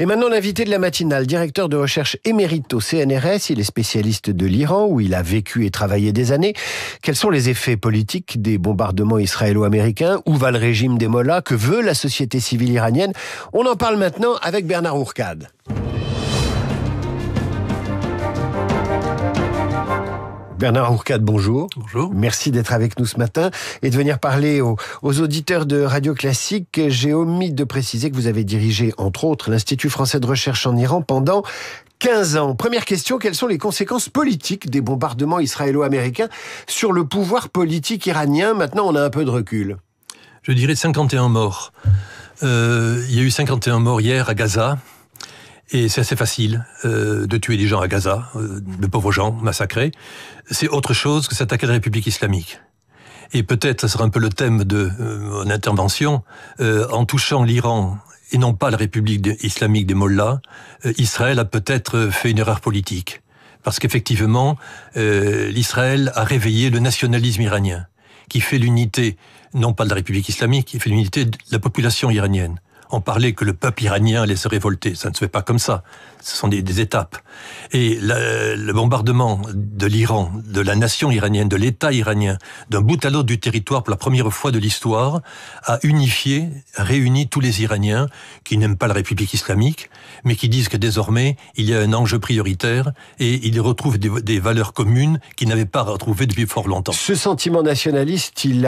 Et maintenant, l'invité de la matinale, directeur de recherche émérite au CNRS, il est spécialiste de l'Iran, où il a vécu et travaillé des années. Quels sont les effets politiques des bombardements israélo-américains? Où va le régime des mollahs? Que veut la société civile iranienne? On en parle maintenant avec Bernard Ourcade. Bernard Ourcade, bonjour. Bonjour. Merci d'être avec nous ce matin et de venir parler aux auditeurs de Radio Classique. J'ai omis de préciser que vous avez dirigé, entre autres, l'Institut français de recherche en Iran pendant 15 ans. Première question, quelles sont les conséquences politiques des bombardements israélo-américains sur le pouvoir politique iranien? Maintenant, on a un peu de recul. Je dirais 51 morts. Il y a eu 51 morts hier à Gaza. Et c'est assez facile de tuer des gens à Gaza, de pauvres gens massacrés. C'est autre chose que s'attaquer à la République islamique. Et peut-être, ça sera un peu le thème de mon intervention, en touchant l'Iran et non pas la République islamique des mollahs, Israël a peut-être fait une erreur politique. Parce qu'effectivement, l'Israël a réveillé le nationalisme iranien, qui fait l'unité, non pas de la République islamique, qui fait l'unité de la population iranienne. On parlait que le peuple iranien allait se révolter. Ça ne se fait pas comme ça. Ce sont des étapes. Et le bombardement de l'Iran, de la nation iranienne, de l'État iranien, d'un bout à l'autre du territoire pour la première fois de l'histoire, a unifié, réuni tous les Iraniens qui n'aiment pas la République islamique, mais qui disent que désormais, il y a un enjeu prioritaire et ils retrouvent des valeurs communes qu'ils n'avaient pas retrouvées depuis fort longtemps. Ce sentiment nationaliste, il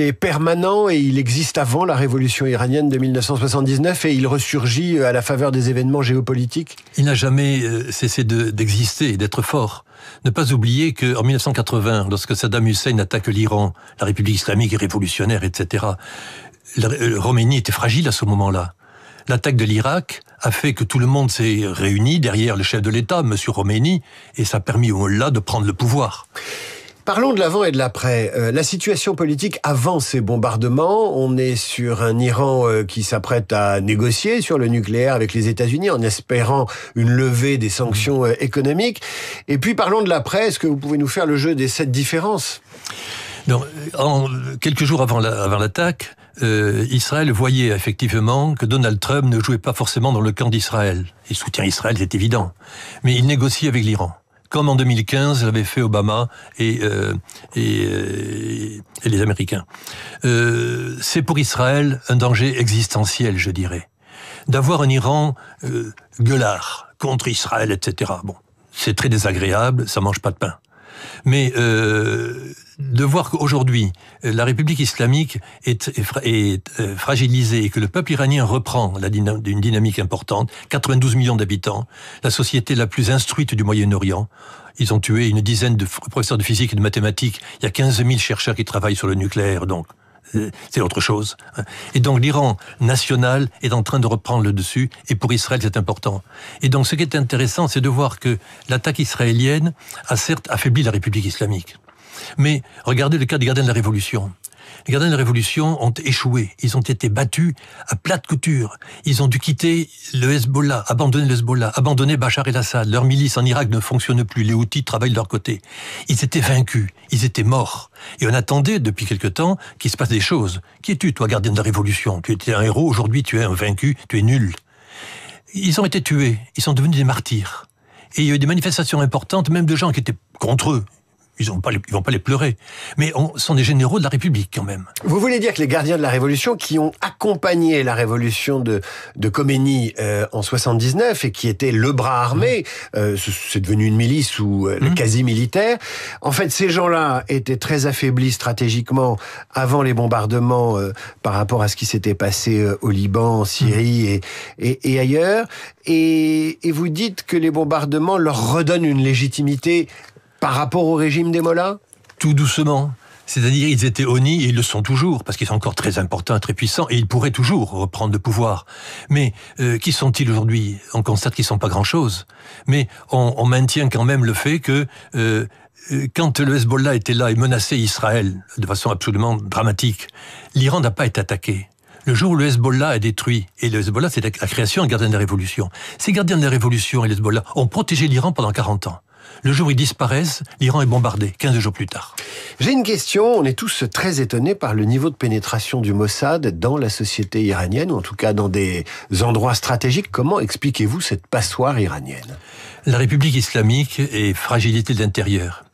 est permanent et il existe avant la révolution iranienne de 1979 et il ressurgit à la faveur des événements géopolitiques? Il n'a jamais cessé d'exister et d'être fort. Ne pas oublier qu'en 1980, lorsque Saddam Hussein attaque l'Iran, la République islamique est révolutionnaire, etc., Khomeini était fragile à ce moment-là. L'attaque de l'Irak a fait que tout le monde s'est réuni derrière le chef de l'État, M. Khomeini, et ça a permis au Mollah de prendre le pouvoir. Parlons de l'avant et de l'après. La situation politique avant ces bombardements, on est sur un Iran qui s'apprête à négocier sur le nucléaire avec les États-Unis en espérant une levée des sanctions économiques. Et puis parlons de l'après. Est-ce que vous pouvez nous faire le jeu des 7 différences? Donc, quelques jours avant l'attaque, Israël voyait effectivement que Donald Trump ne jouait pas forcément dans le camp d'Israël. Il soutient Israël, c'est évident. Mais il négocie avec l'Iran. Comme en 2015 l'avait fait Obama et les Américains. C'est pour Israël un danger existentiel, je dirais. D'avoir un Iran gueulard contre Israël, etc. Bon, c'est très désagréable, ça mange pas de pain. Mais de voir qu'aujourd'hui, la République islamique est fragilisée et que le peuple iranien reprend d'une dynamique importante, 92 millions d'habitants, la société la plus instruite du Moyen-Orient, ils ont tué une dizaine de professeurs de physique et de mathématiques, il y a 15 000 chercheurs qui travaillent sur le nucléaire, donc c'est autre chose. Et donc l'Iran national est en train de reprendre le dessus, et pour Israël c'est important. Et donc ce qui est intéressant, c'est de voir que l'attaque israélienne a certes affaibli la République islamique. Mais regardez le cas des gardiens de la Révolution. Les gardiens de la Révolution ont échoué. Ils ont été battus à plate couture. Ils ont dû quitter le Hezbollah, abandonner le Hezbollah, abandonner Bachar el-Assad. Leur milice en Irak ne fonctionne plus. Les Houthis travaillent de leur côté. Ils étaient vaincus. Ils étaient morts. Et on attendait depuis quelque temps qu'il se passe des choses. Qui es-tu, toi, gardien de la Révolution? Tu étais un héros, aujourd'hui tu es un vaincu, tu es nul. Ils ont été tués. Ils sont devenus des martyrs. Et il y a eu des manifestations importantes, même de gens qui étaient contre eux. Ils vont pas les pleurer. Mais sont des généraux de la République, quand même. Vous voulez dire que les gardiens de la Révolution, qui ont accompagné la révolution de Khomeini en 79 et qui étaient le bras armé, c'est devenu une milice ou le quasi-militaire, en fait, ces gens-là étaient très affaiblis stratégiquement avant les bombardements par rapport à ce qui s'était passé au Liban, en Syrie et ailleurs. Et vous dites que les bombardements leur redonnent une légitimité par rapport au régime des mollahs? Tout doucement. C'est-à-dire, ils étaient honnis, et ils le sont toujours, parce qu'ils sont encore très importants et très puissants, et ils pourraient toujours reprendre le pouvoir. Mais qui sont-ils aujourd'hui? On constate qu'ils ne sont pas grand-chose. Mais on maintient quand même le fait que quand le Hezbollah était là et menaçait Israël de façon absolument dramatique, l'Iran n'a pas été attaqué. Le jour où le Hezbollah est détruit, et le Hezbollah, c'est la création des gardiens de la Révolution. Ces gardiens de la Révolution et le Hezbollah ont protégé l'Iran pendant 40 ans. Le jour où ils disparaissent, l'Iran est bombardé, 15 jours plus tard. J'ai une question. On est tous très étonnés par le niveau de pénétration du Mossad dans la société iranienne, ou en tout cas dans des endroits stratégiques. Comment expliquez-vous cette passoire iranienne ? La République islamique est fragilité de l'intérieur.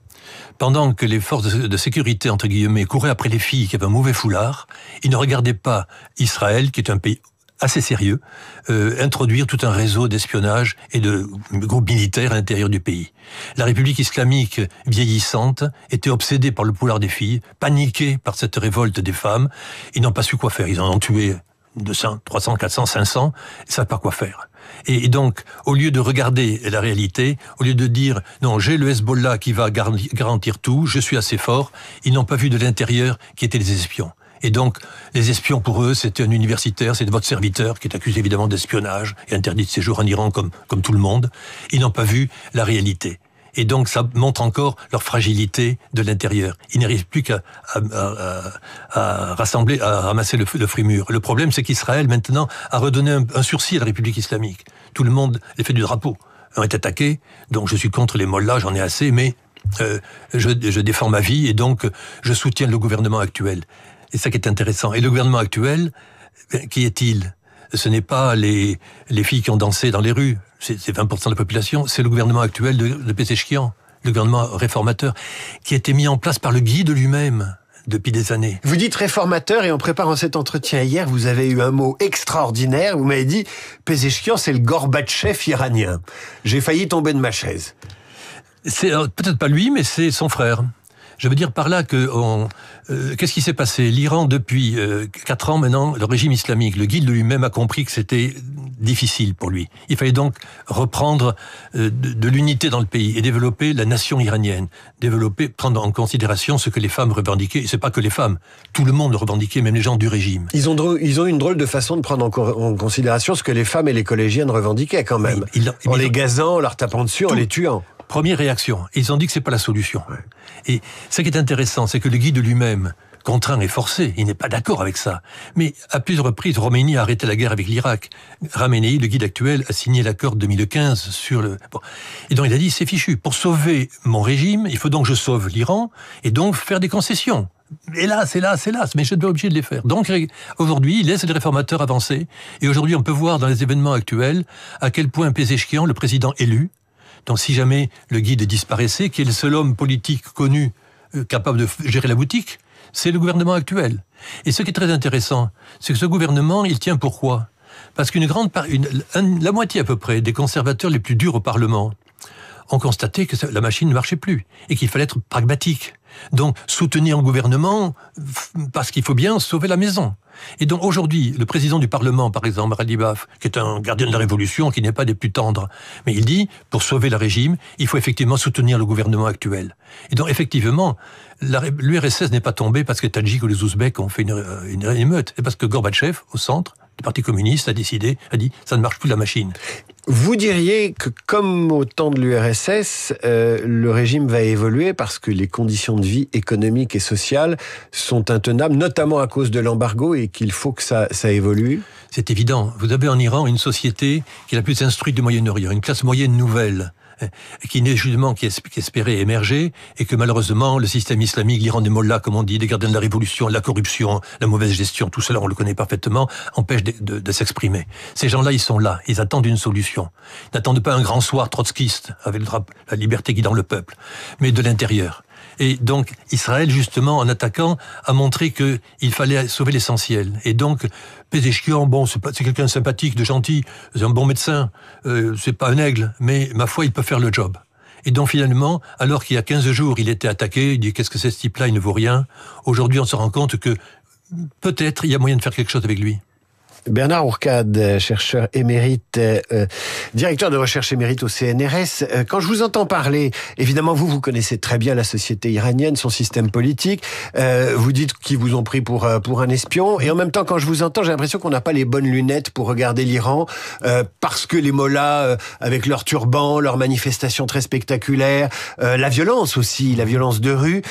Pendant que les forces de sécurité, entre guillemets, couraient après les filles qui avaient un mauvais foulard, ils ne regardaient pas Israël, qui est un pays assez sérieux, introduire tout un réseau d'espionnage et de groupes militaires à l'intérieur du pays. La République islamique vieillissante était obsédée par le pouvoir des filles, paniquée par cette révolte des femmes. Ils n'ont pas su quoi faire. Ils en ont tué 200, 300, 400, 500. Ils ne savent pas quoi faire. Et donc, au lieu de regarder la réalité, au lieu de dire « non, j'ai le Hezbollah qui va garantir tout, je suis assez fort », ils n'ont pas vu de l'intérieur qui étaient les espions. Et donc, les espions, pour eux, c'était un universitaire, c'était votre serviteur, qui est accusé évidemment d'espionnage et interdit de séjour en Iran comme tout le monde. Ils n'ont pas vu la réalité. Et donc, ça montre encore leur fragilité de l'intérieur. Ils n'arrivent plus qu'à rassembler, à ramasser le fruit mûr. Le problème, c'est qu'Israël, maintenant, a redonné un sursis à la République islamique. Tout le monde, l'effet du drapeau, ont été attaqués. Donc, je suis contre les mollahs, j'en ai assez, mais je défends ma vie et donc, je soutiens le gouvernement actuel. Et ça qui est intéressant. Et le gouvernement actuel, qui est-il ? Ce n'est pas les filles qui ont dansé dans les rues, c'est 20% de la population, c'est le gouvernement actuel de Pezeshkian, le gouvernement réformateur, qui a été mis en place par le guide lui-même depuis des années. Vous dites réformateur, et en préparant cet entretien hier, vous avez eu un mot extraordinaire, vous m'avez dit « Pezeshkian, c'est le Gorbatchev iranien ». J'ai failli tomber de ma chaise. C'est peut-être pas lui, mais c'est son frère. Je veux dire par là que qu'est-ce qui s'est passé ? L'Iran, depuis 4 ans maintenant, le régime islamique, le guide lui-même a compris que c'était difficile pour lui. Il fallait donc reprendre de l'unité dans le pays et développer la nation iranienne, prendre en considération ce que les femmes revendiquaient. Et c'est pas que les femmes, tout le monde le revendiquait, même les gens du régime. Ils ont une drôle de façon de prendre en considération ce que les femmes et les collégiennes revendiquaient quand même. En les gazant, en leur tapant dessus, en les tuant. Première réaction, ils ont dit que c'est pas la solution. Ouais. Et ce qui est intéressant, c'est que le guide lui-même, contraint et forcé, il n'est pas d'accord avec ça. Mais à plusieurs reprises, Khomeini a arrêté la guerre avec l'Irak. Khamenei, le guide actuel, a signé l'accord de 2015 sur le... Bon. Et donc il a dit, c'est fichu. Pour sauver mon régime, il faut donc que je sauve l'Iran et donc faire des concessions. Hélas, mais je suis obligé de les faire. Donc aujourd'hui, il laisse les réformateurs avancer. Et aujourd'hui, on peut voir dans les événements actuels à quel point Pezeshkian, le président élu, donc si jamais le guide disparaissait, qui est le seul homme politique connu capable de gérer la boutique, c'est le gouvernement actuel. Et ce qui est très intéressant, c'est que ce gouvernement, il tient pourquoi ? Parce qu'une grande part, la moitié à peu près des conservateurs les plus durs au Parlement ont constaté que la machine ne marchait plus et qu'il fallait être pragmatique. Donc soutenir un gouvernement parce qu'il faut bien sauver la maison. Et donc aujourd'hui, le président du Parlement, par exemple, Radibaf, qui est un gardien de la Révolution, qui n'est pas des plus tendres, mais il dit, pour sauver le régime, il faut effectivement soutenir le gouvernement actuel. Et donc effectivement, l'URSS n'est pas tombée parce que les Tadjiks ou les Ouzbeks ont fait une émeute, c'est parce que Gorbatchev, au centre du Parti communiste, a dit, ça ne marche plus la machine. Vous diriez que, comme au temps de l'URSS, le régime va évoluer parce que les conditions de vie économiques et sociales sont intenables, notamment à cause de l'embargo, et qu'il faut que ça évolue ? C'est évident. Vous avez en Iran une société qui est la plus instruite du Moyen-Orient, une classe moyenne nouvelle, qui espérait émerger, et que malheureusement, le système islamique, l'Iran des mollahs, comme on dit, des gardiens de la révolution, la corruption, la mauvaise gestion, tout cela, on le connaît parfaitement, empêche de s'exprimer. Ces gens-là, ils sont là, ils attendent une solution. Ils n'attendent pas un grand soir trotskiste, avec la liberté guidant le peuple, mais de l'intérieur. Et donc, Israël, justement, en attaquant, a montré qu'il fallait sauver l'essentiel. Et donc, Pezeshkian, c'est quelqu'un de sympathique, de gentil, c'est un bon médecin, c'est pas un aigle, mais ma foi, il peut faire le job. Et donc, finalement, alors qu'il y a 15 jours, il était attaqué, il dit, qu'est-ce que c'est ce type-là, il ne vaut rien. Aujourd'hui, on se rend compte que peut-être il y a moyen de faire quelque chose avec lui. Bernard Ourcade, chercheur émérite, directeur de recherche émérite au CNRS. Quand je vous entends parler, évidemment, vous connaissez très bien la société iranienne, son système politique. Vous dites qu'ils vous ont pris pour un espion. Et en même temps, quand je vous entends, j'ai l'impression qu'on n'a pas les bonnes lunettes pour regarder l'Iran, parce que les mollahs, avec leurs turbans, leurs manifestations très spectaculaires, la violence aussi, la violence de rue,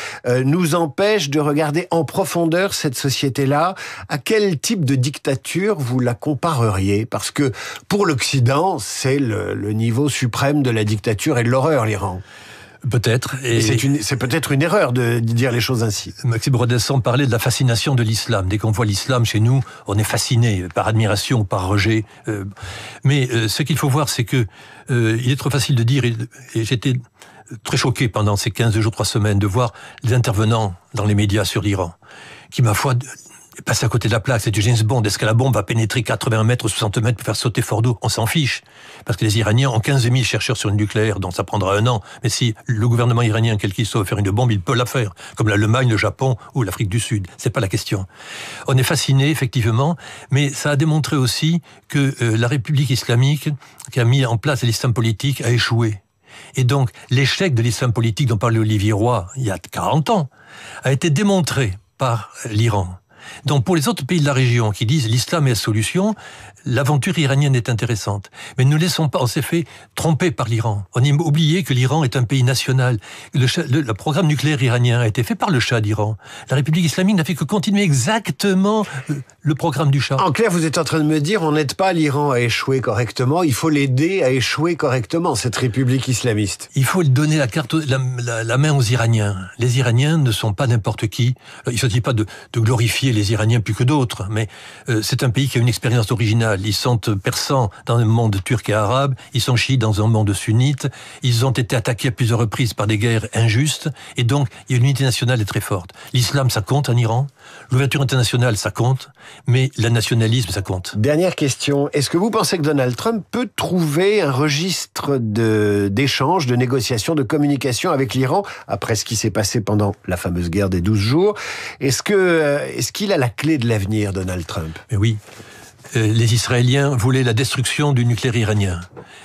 nous empêchent de regarder en profondeur cette société-là. À quel type de dictature vous la compareriez? Parce que pour l'Occident, c'est le niveau suprême de la dictature et de l'horreur, l'Iran. Peut-être. Et c'est peut-être une erreur de dire les choses ainsi. Maxime Brodesson parlait de la fascination de l'islam. Dès qu'on voit l'islam chez nous, on est fasciné par admiration, par rejet. Mais ce qu'il faut voir, c'est que il est trop facile de dire, et j'étais très choqué pendant ces 15 jours, 3 semaines, de voir les intervenants dans les médias sur l'Iran, qui, ma foi, passent à côté de la plaque. C'est du James Bond. Est-ce que la bombe va pénétrer 80 mètres, 60 mètres pour faire sauter Fordo? On s'en fiche. Parce que les Iraniens ont 15 000 chercheurs sur le nucléaire, donc ça prendra 1 an. Mais si le gouvernement iranien, quel qu'il soit, veut faire une bombe, il peut la faire. Comme l'Allemagne, le Japon ou l'Afrique du Sud. C'est pas la question. On est fasciné, effectivement, mais ça a démontré aussi que la République islamique, qui a mis en place l'islam politique, a échoué. Et donc, l'échec de l'islam politique dont parlait Olivier Roy, il y a 40 ans, a été démontré par l'Iran. Donc pour les autres pays de la région qui disent l'islam est la solution, l'aventure iranienne est intéressante. Mais ne laissons pas, on s'est fait tromper par l'Iran. On a oublié que l'Iran est un pays national. Le programme nucléaire iranien a été fait par le Shah d'Iran. La République islamique n'a fait que continuer exactement le programme du Shah. En clair, vous êtes en train de me dire, on n'aide pas l'Iran à échouer correctement, il faut l'aider à échouer correctement, cette République islamiste. Il faut donner la main aux Iraniens. Les Iraniens ne sont pas n'importe qui. Il ne s'agit pas de glorifier les Iraniens plus que d'autres, mais c'est un pays qui a une expérience originale. Ils sont persans dans un monde turc et arabe, ils sont chiites dans un monde sunnite, ils ont été attaqués à plusieurs reprises par des guerres injustes, et donc il y a une unité nationale est très forte. L'islam, ça compte en Iran, l'ouverture internationale, ça compte, mais le nationalisme, ça compte. Dernière question, est-ce que vous pensez que Donald Trump peut trouver un registre d'échange, de négociation, de communication avec l'Iran, après ce qui s'est passé pendant la fameuse guerre des 12 jours? Est-ce qu'il a la clé de l'avenir, Donald Trump? Mais oui. Les Israéliens voulaient la destruction du nucléaire iranien.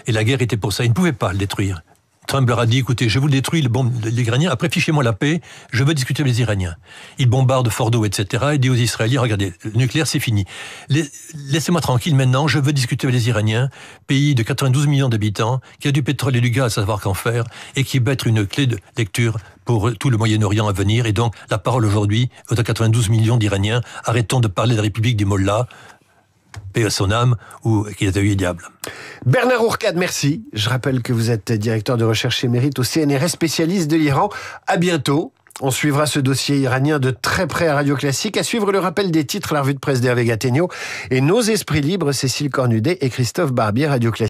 Et la guerre était pour ça. Ils ne pouvaient pas le détruire. Trump leur a dit, écoutez, je vous détruis les Iraniens, après fichez-moi la paix, je veux discuter avec les Iraniens. Il bombarde Fordo, etc. Il dit aux Israéliens, regardez, le nucléaire c'est fini. Laissez-moi tranquille maintenant, je veux discuter avec les Iraniens, pays de 92 millions d'habitants, qui a du pétrole et du gaz à savoir qu'en faire, et qui va être une clé de lecture pour tout le Moyen-Orient à venir. Et donc, la parole aujourd'hui, aux 92 millions d'Iraniens, arrêtons de parler de la République des mollahs, paix à son âme, ou qu'il a eu le diable. Bernard Ourcade, merci. Je rappelle que vous êtes directeur de recherche émérite au CNRS, spécialiste de l'Iran. À bientôt. On suivra ce dossier iranien de très près à Radio Classique. À suivre le rappel des titres, la revue de presse d'Hervé Gattegno et nos esprits libres, Cécile Cornudet et Christophe Barbier, Radio Classique.